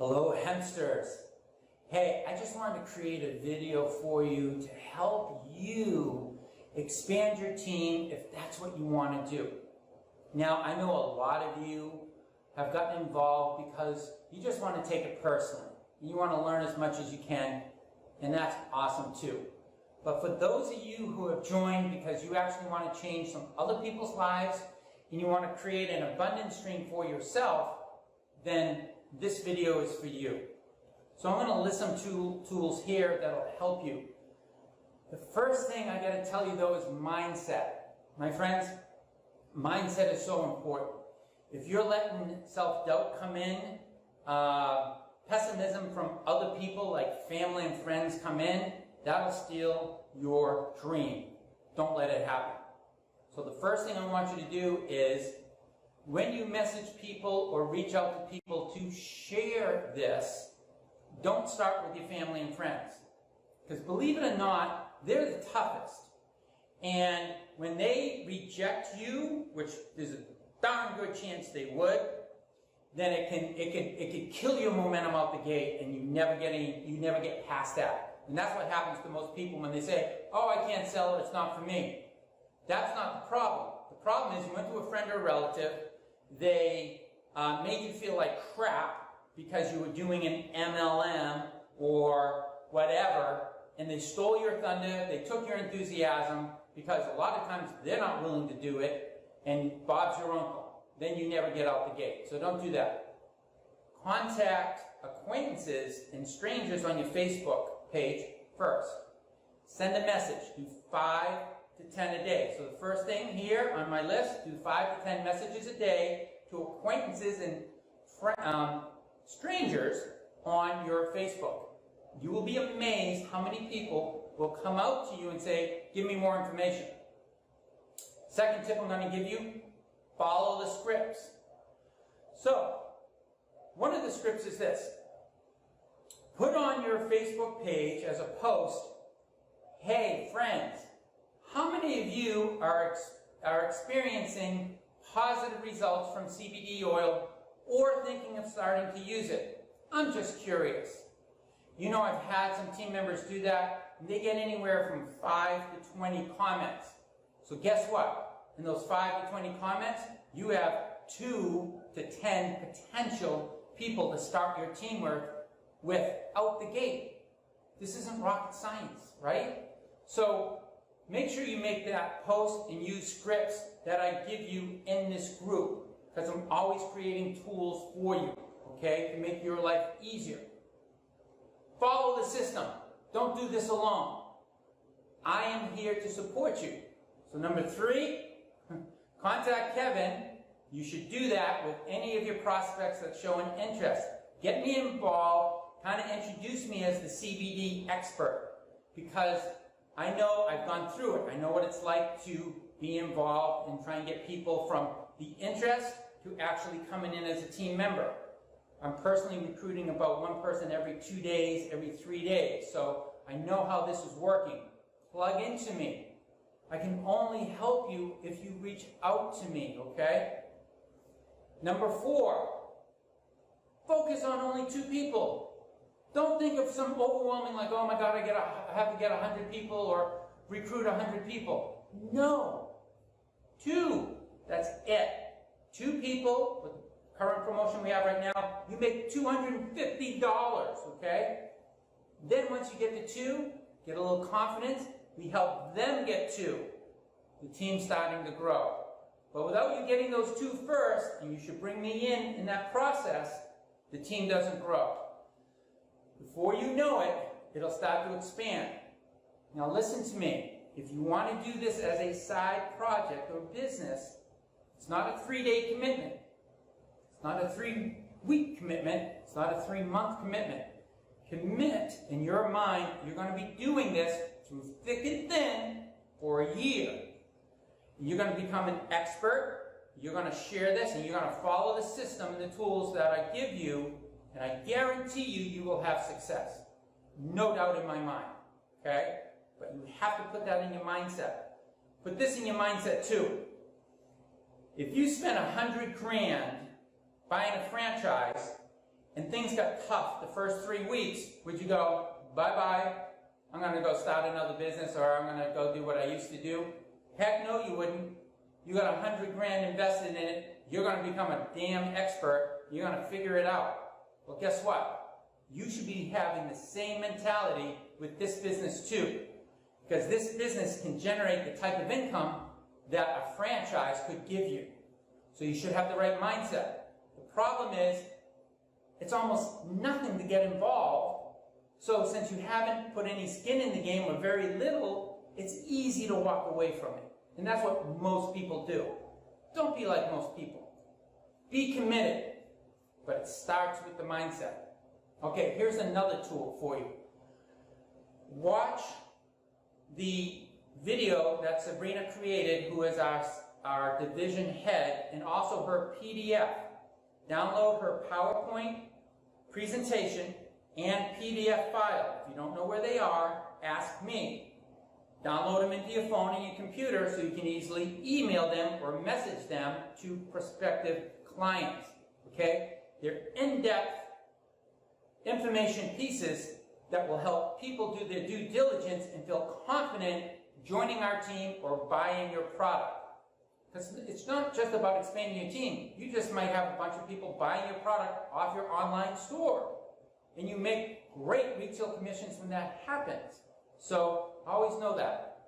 Hello, Hempsters. Hey, I just wanted to create a video for you to help you expand your team if that's what you want to do. Now, I know a lot of you have gotten involved because you just want to take it personally. You want to learn as much as you can, and that's awesome too. But for those of you who have joined because you actually want to change some other people's lives and you want to create an abundance stream for yourself, then this video is for you. So I'm going to list some tools here that'll help you. The first thing I got to tell you though is mindset. My friends, mindset is so important. If you're letting self-doubt come in, pessimism from other people like family and friends come in, that'll steal your dream. Don't let it happen. So the first thing I want you to do is when you message people or reach out to people to share this, don't start with your family and friends. Because believe it or not, they're the toughest. And when they reject you, which there's a darn good chance they would, then it can kill your momentum out the gate, and you never get past that. And that's what happens to most people when they say, "Oh, I can't sell it, it's not for me." That's not the problem. The problem is you went to a friend or a relative, they made you feel like crap because you were doing an MLM or whatever, and they stole your thunder, they took your enthusiasm, because a lot of times they're not willing to do it, and Bob's your uncle. Then you never get out the gate. So don't do that. Contact acquaintances and strangers on your Facebook page first. Send a message. Do 5 to 10 a day. So the first thing here on my list, do 5 to 10 messages a day to acquaintances and strangers on your Facebook. You will be amazed how many people will come out to you and say, "Give me more information." Second tip I'm going to give you, follow the scripts. So, one of the scripts is this. Put on your Facebook page as a post, "Hey friends, how many of you are experiencing positive results from CBD oil or thinking of starting to use it? I'm just curious." You know, I've had some team members do that, and they get anywhere from 5 to 20 comments. So guess what? In those 5 to 20 comments, you have 2 to 10 potential people to start your teamwork with out the gate. This isn't rocket science, right? So make sure you make that post and use scripts that I give you in this group, because I'm always creating tools for you, okay, to make your life easier. Follow the system. Don't do this alone. I am here to support you. So number 3, contact Kevin. You should do that with any of your prospects that show an interest. Get me involved, kind of introduce me as the CBD expert, because I know I've gone through it. I know what it's like to be involved and try and get people from the interest to actually coming in as a team member. I'm personally recruiting about 1 person every 2 days, every 3 days. So I know how this is working. Plug into me. I can only help you if you reach out to me, okay? Number 4, focus on only 2 people. Don't think of some overwhelming, like, oh my God, I have to get 100 people or recruit 100 people. No. 2. That's it. 2 people with the current promotion we have right now, you make $250, okay? Then once you get to 2, get a little confidence, we help them get 2. The team's starting to grow. But without you getting those 2 first, and you should bring me in that process, the team doesn't grow. Before you know it, it'll start to expand. Now listen to me. If you want to do this as a side project or business, it's not a 3-day commitment. It's not a 3-week commitment. It's not a 3-month commitment. Commit in your mind, you're going to be doing this through thick and thin for a year. You're going to become an expert. You're going to share this, and you're going to follow the system and the tools that I give you, and I guarantee you, you will have success. No doubt in my mind. Okay? But you have to put that in your mindset. Put this in your mindset too. If you spend $100 grand buying a franchise and things got tough the first 3 weeks, would you go, bye-bye, I'm going to go start another business, or I'm going to go do what I used to do? Heck no, you wouldn't. You got 100 grand invested in it. You're going to become a damn expert. You're going to figure it out. Well, guess what? You should be having the same mentality with this business too. Because this business can generate the type of income that a franchise could give you. So you should have the right mindset. The problem is, it's almost nothing to get involved. So since you haven't put any skin in the game, or very little, it's easy to walk away from it. And that's what most people do. Don't be like most people. Be committed. But it starts with the mindset. Okay, here's another tool for you. Watch the video that Sabrina created, who is our division head, and also her PDF. Download her PowerPoint presentation and PDF file. If you don't know where they are, ask me. Download them into your phone and your computer so you can easily email them or message them to prospective clients. Okay? They're in-depth information pieces that will help people do their due diligence and feel confident joining our team or buying your product. Because it's not just about expanding your team. You just might have a bunch of people buying your product off your online store. And you make great retail commissions when that happens. So always know that.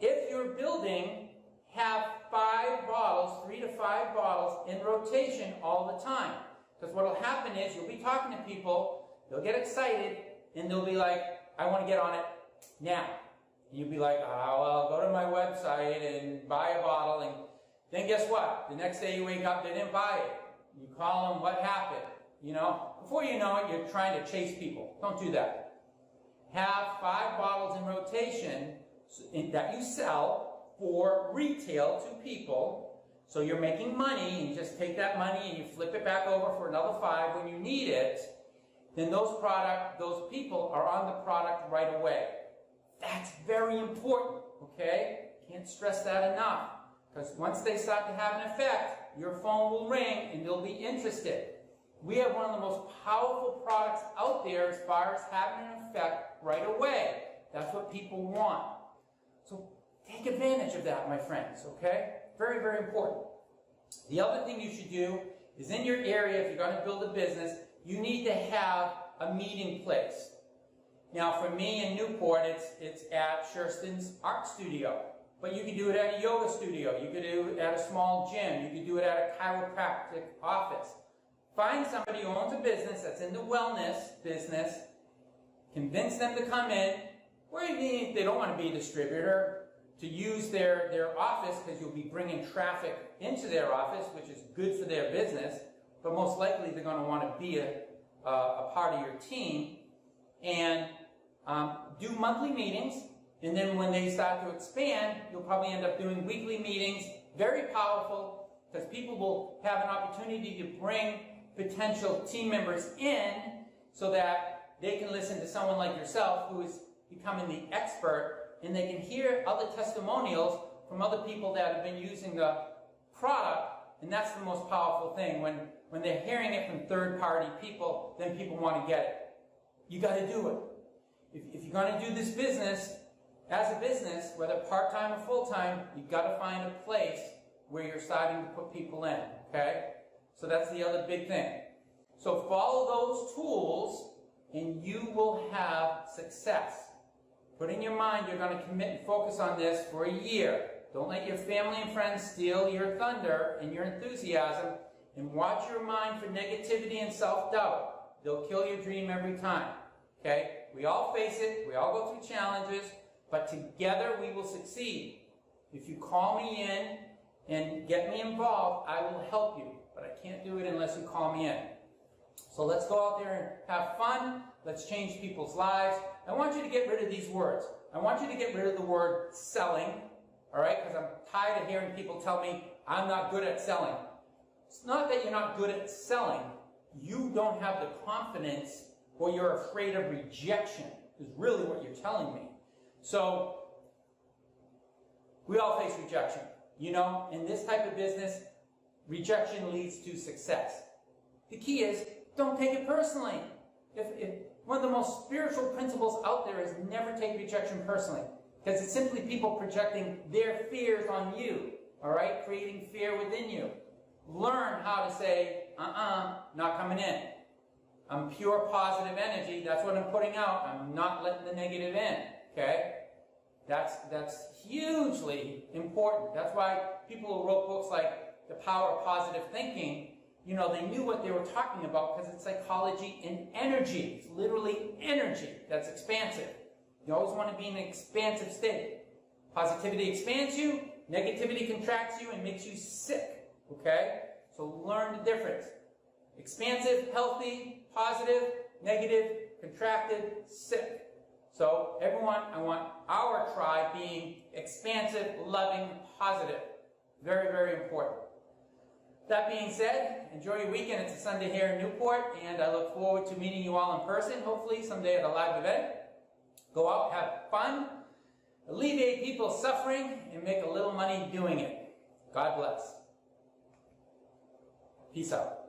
If you're building, have 5 bottles, 3 to 5 bottles in rotation all the time. Because what will happen is you'll be talking to people, they'll get excited, and they'll be like, I want to get on it now. And you'll be like, oh, well, go to my website and buy a bottle. And then guess what? The next day you wake up, they didn't buy it. You call them, what happened? You know, before you know it, you're trying to chase people. Don't do that. Have 5 bottles in rotation that you sell for retail to people. So you're making money, and you just take that money and you flip it back over for another 5 when you need it. Then those people are on the product right away. That's very important, okay? Can't stress that enough. Because once they start to have an effect, your phone will ring and they'll be interested. We have one of the most powerful products out there as far as having an effect right away. That's what people want. So take advantage of that, my friends, okay? Very, very important. The other thing you should do is in your area, if you're going to build a business, you need to have a meeting place. Now, for me in Newport, it's at Shersten's Art Studio. But you can do it at a yoga studio. You can do it at a small gym. You can do it at a chiropractic office. Find somebody who owns a business that's in the wellness business. Convince them to come in. Or even if they don't want to be a distributor, to use their office, because you'll be bringing traffic into their office, which is good for their business. But most likely they're going to want to be a part of your team. And do monthly meetings. And then when they start to expand, you'll probably end up doing weekly meetings. Very powerful, because people will have an opportunity to bring potential team members in so that they can listen to someone like yourself who is becoming the expert, and they can hear other testimonials from other people that have been using the product. And that's the most powerful thing. When they're hearing it from third-party people, then people want to get it. You got to do it. If you're going to do this business, as a business, whether part-time or full-time, you've got to find a place where you're starting to put people in, okay? So that's the other big thing. So follow those tools, and you will have success. Put in your mind you're going to commit and focus on this for a year. Don't let your family and friends steal your thunder and your enthusiasm, and watch your mind for negativity and self-doubt. They'll kill your dream every time, okay? We all face it. We all go through challenges. But together we will succeed. If you call me in and get me involved, I will help you. But I can't do it unless you call me in. So let's go out there and have fun. Let's change people's lives. I want you to get rid of these words. I want you to get rid of the word selling. All right? Because I'm tired of hearing people tell me I'm not good at selling. It's not that you're not good at selling. You don't have the confidence, or you're afraid of rejection, is really what you're telling me. So, we all face rejection. You know, in this type of business, rejection leads to success. The key is, don't take it personally. If one of the most spiritual principles out there is never take rejection personally, because it's simply people projecting their fears on you, all right, creating fear within you. Learn how to say, not coming in. I'm pure positive energy. That's what I'm putting out. I'm not letting the negative in, okay? That's hugely important. That's why people who wrote books like The Power of Positive Thinking, you know, they knew what they were talking about because it's psychology and energy. It's literally energy that's expansive. You always want to be in an expansive state. Positivity expands you, negativity contracts you and makes you sick, okay? So learn the difference. Expansive, healthy, positive, negative, contracted, sick. So everyone, I want our tribe being expansive, loving, positive. Very, very important. That being said, enjoy your weekend. It's a Sunday here in Newport, and I look forward to meeting you all in person, hopefully someday at a live event. Go out, have fun, alleviate people's suffering, and make a little money doing it. God bless. Peace out.